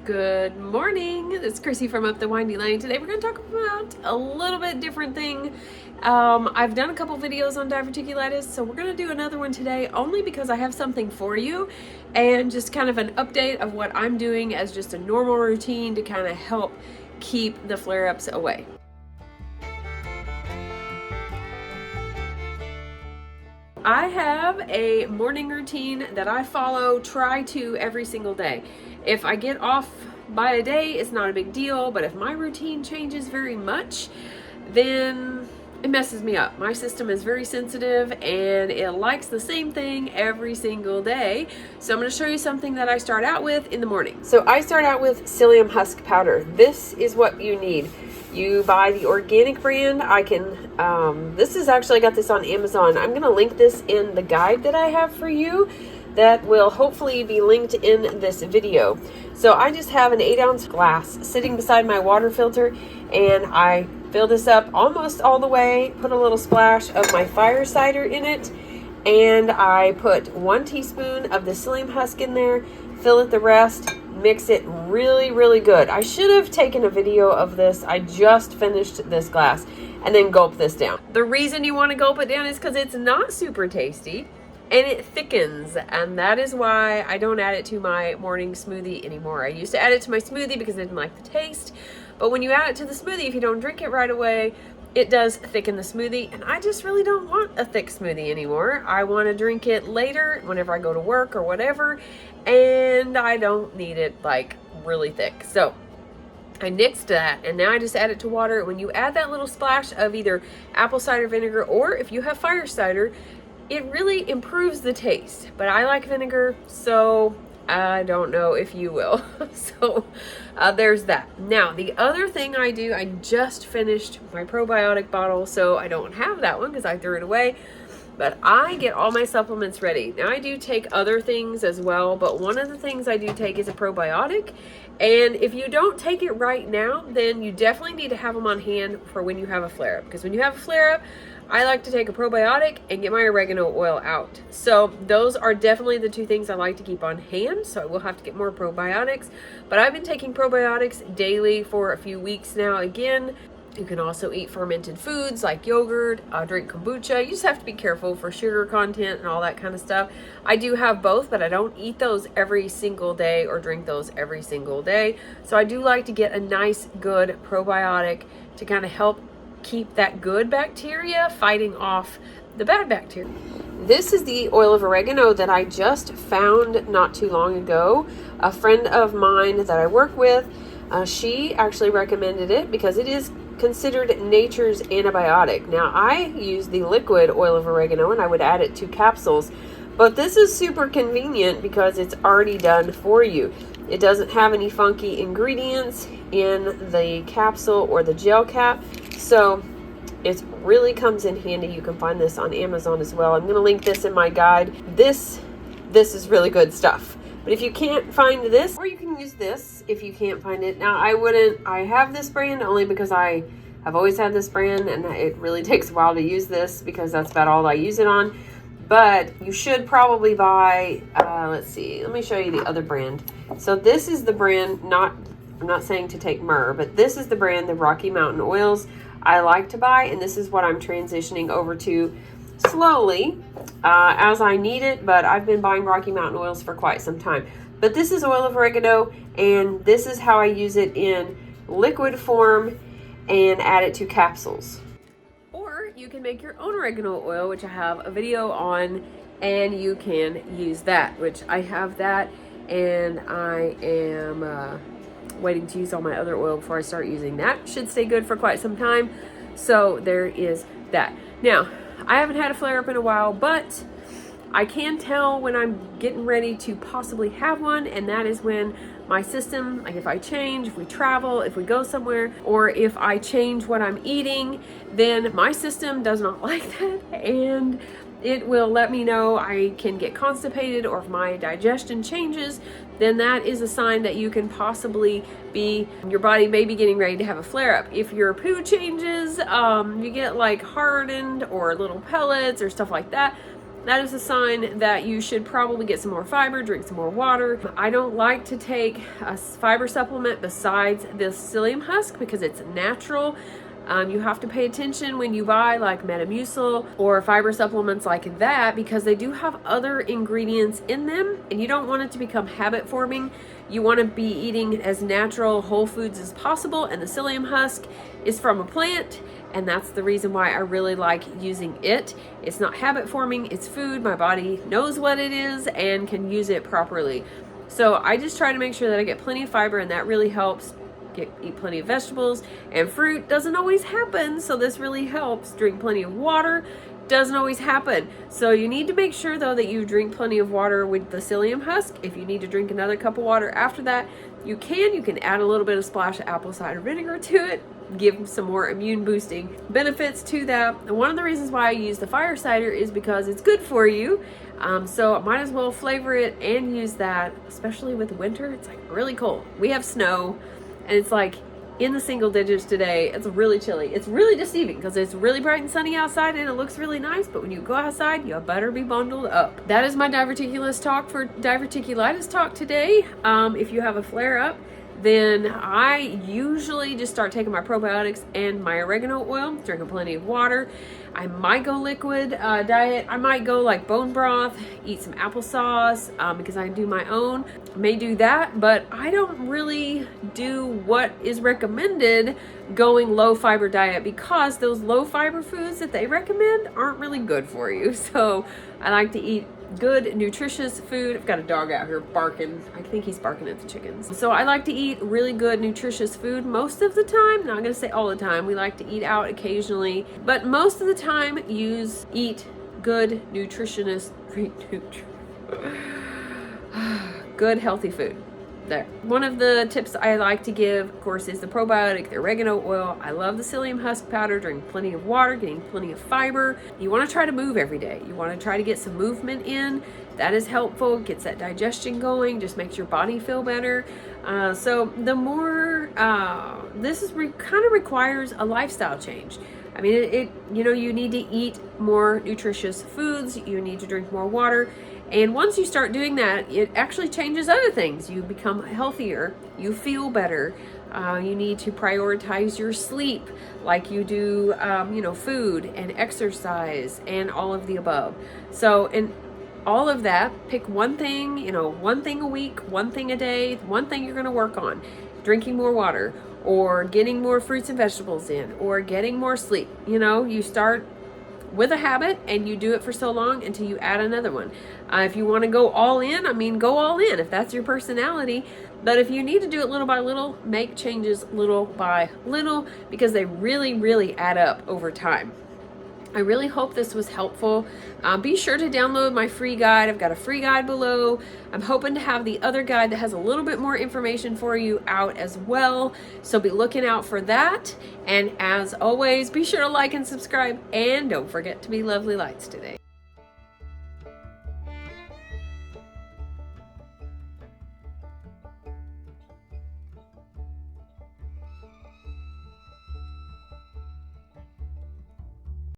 Good morning. It's Chrissy from Up the Windy Lane. Today we're going to talk about a little bit different thing. I've done a couple videos on diverticulitis, so we're going to do another one today only because I have something for you and just kind of an update of what I'm doing as just a normal routine to kind of help keep the flare-ups away. I have a morning routine that I try to every single day. If I get off by a day, it's not a big deal, but if my routine changes very much, then it messes me up. My system is very sensitive and it likes the same thing every single day. So I'm going to show you something that I start out with in the morning. So I start out with psyllium husk powder. This is what you need. You buy the organic brand. This is actually, I got this on Amazon. I'm going to link this in the guide that I have for you that will hopefully be linked in this video. So I just have an 8-ounce glass sitting beside my water filter, and I fill this up almost all the way, put a little splash of my fire cider in it, and I put 1 teaspoon of the psyllium husk in there, fill it the rest, mix it really good. I should have taken a video of this. I just finished this glass, and then gulp this down. The reason you want to gulp it down is because it's not super tasty and it thickens, and that is why I don't add it to my morning smoothie anymore. I used to add it to my smoothie because I didn't like the taste, but when you add it to the smoothie, if you don't drink it right away, it does thicken the smoothie, and I just really don't want a thick smoothie anymore. I want to drink it later whenever I go to work or whatever, and I don't need it like really thick. So I nixed that, and now I just add it to water. When you add that little splash of either apple cider vinegar, or if you have fire cider, it really improves the taste. But I like vinegar, so I don't know if you will. So there's that. Now, the other thing I do, I just finished my probiotic bottle, so I don't have that one because I threw it away. But I get all my supplements ready. Now, I do take other things as well, but one of the things I do take is a probiotic. And if you don't take it right now, then you definitely need to have them on hand for when you have a flare-up. Because when you have a flare-up, I like to take a probiotic and get my oregano oil out. So those are definitely the 2 things I like to keep on hand. So I will have to get more probiotics. But I've been taking probiotics daily for a few weeks now. Again, you can also eat fermented foods like yogurt, drink kombucha. You just have to be careful for sugar content and all that kind of stuff. I do have both, but I don't eat those every single day or drink those every single day. So I do like to get a nice, good probiotic to kind of help keep that good bacteria fighting off the bad bacteria. This is the oil of oregano that I just found not too long ago. A friend of mine that I work with, she actually recommended it because it is considered nature's antibiotic. Now, I use the liquid oil of oregano and I would add it to capsules, but this is super convenient because it's already done for you. It doesn't have any funky ingredients in the capsule or the gel cap, so it really comes in handy. You can find this on Amazon as well. I'm going to link this in my guide. This is really good stuff. But if you can't find this, or you can use this if you can't find it. Now, I have this brand only because I have always had this brand, and it really takes a while to use this because that's about all I use it on. But you should probably buy, let's see, let me show you the other brand. So this is the brand, I'm not saying to take myrrh, but this is the brand, the Rocky Mountain Oils I like to buy, and this is what I'm transitioning over to slowly as I need it, but I've been buying Rocky Mountain Oils for quite some time. But this is oil of oregano, and this is how I use it in liquid form and add it to capsules. Or you can make your own oregano oil, which I have a video on, and you can use that, which I have that, and I am waiting to use all my other oil before I start using that. Should stay good for quite some time. So there is that. Now, I haven't had a flare-up in a while, but I can tell when I'm getting ready to possibly have one, and that is when my system, like if I change, if we travel, if we go somewhere, or if I change what I'm eating, then my system does not like that, and it will let me know I can get constipated, or if my digestion changes, then that is a sign that you can possibly be, your body may be getting ready to have a flare-up. If your poo changes, you get like hardened or little pellets or stuff like that, that is a sign that you should probably get some more fiber, drink some more water. I don't like to take a fiber supplement besides this psyllium husk because it's natural. You have to pay attention when you buy like Metamucil or fiber supplements like that because they do have other ingredients in them and you don't want it to become habit forming. You want to be eating as natural whole foods as possible, and the psyllium husk is from a plant, and that's the reason why I really like using it. It's not habit forming, it's food. My body knows what it is and can use it properly. So I just try to make sure that I get plenty of fiber, and that really helps. Eat plenty of vegetables and fruit. Doesn't always happen, so this really helps. Drink plenty of water. Doesn't always happen, so you need to make sure though that you drink plenty of water with the psyllium husk. If you need to drink another cup of water after that, you can add a little bit of splash of apple cider vinegar to it, give some more immune boosting benefits to that. And one of the reasons why I use the fire cider is because it's good for you. So I might as well flavor it and use that, especially with winter. It's like really cold. We have snow and it's like in the single digits today. It's really chilly. It's really deceiving because it's really bright and sunny outside and it looks really nice, but when you go outside, you better be bundled up. That is my diverticulitis talk today. If you have a flare up, then I usually just start taking my probiotics and my oregano oil, drinking plenty of water. I might go liquid diet. I might go like bone broth, eat some applesauce because I do my own. May do that, but I don't really do what is recommended going low fiber diet because those low fiber foods that they recommend aren't really good for you. So I like to eat good, nutritious food. I've got a dog out here barking. I think he's barking at the chickens. So I like to eat really good, nutritious food most of the time. Not gonna say all the time. We like to eat out occasionally, but most of the time eat good, good, healthy food. There. One of the tips I like to give, of course, is the probiotic, the oregano oil. I love the psyllium husk powder, drinking plenty of water, getting plenty of fiber. You want to try to move every day. You want to try to get some movement in. That is helpful, gets that digestion going, just makes your body feel better. So the more, this is kind of requires a lifestyle change. I mean, you need to eat more nutritious foods. You need to drink more water. And once you start doing that, it actually changes other things. You become healthier, you feel better. You need to prioritize your sleep like you do, food and exercise and all of the above. So, and all of that, pick one thing, one thing a week, one thing a day, one thing you're going to work on. Drinking more water, or getting more fruits and vegetables in, or getting more sleep. You start with a habit and you do it for so long until you add another one. If you want to go all in, go all in if that's your personality. But if you need to do it little by little, make changes little by little because they really, really add up over time. I really hope this was helpful. Be sure to download my free guide. I've got a free guide below. I'm hoping to have the other guide that has a little bit more information for you out as well. So be looking out for that. And as always, be sure to like and subscribe. And don't forget to be lovely lights today.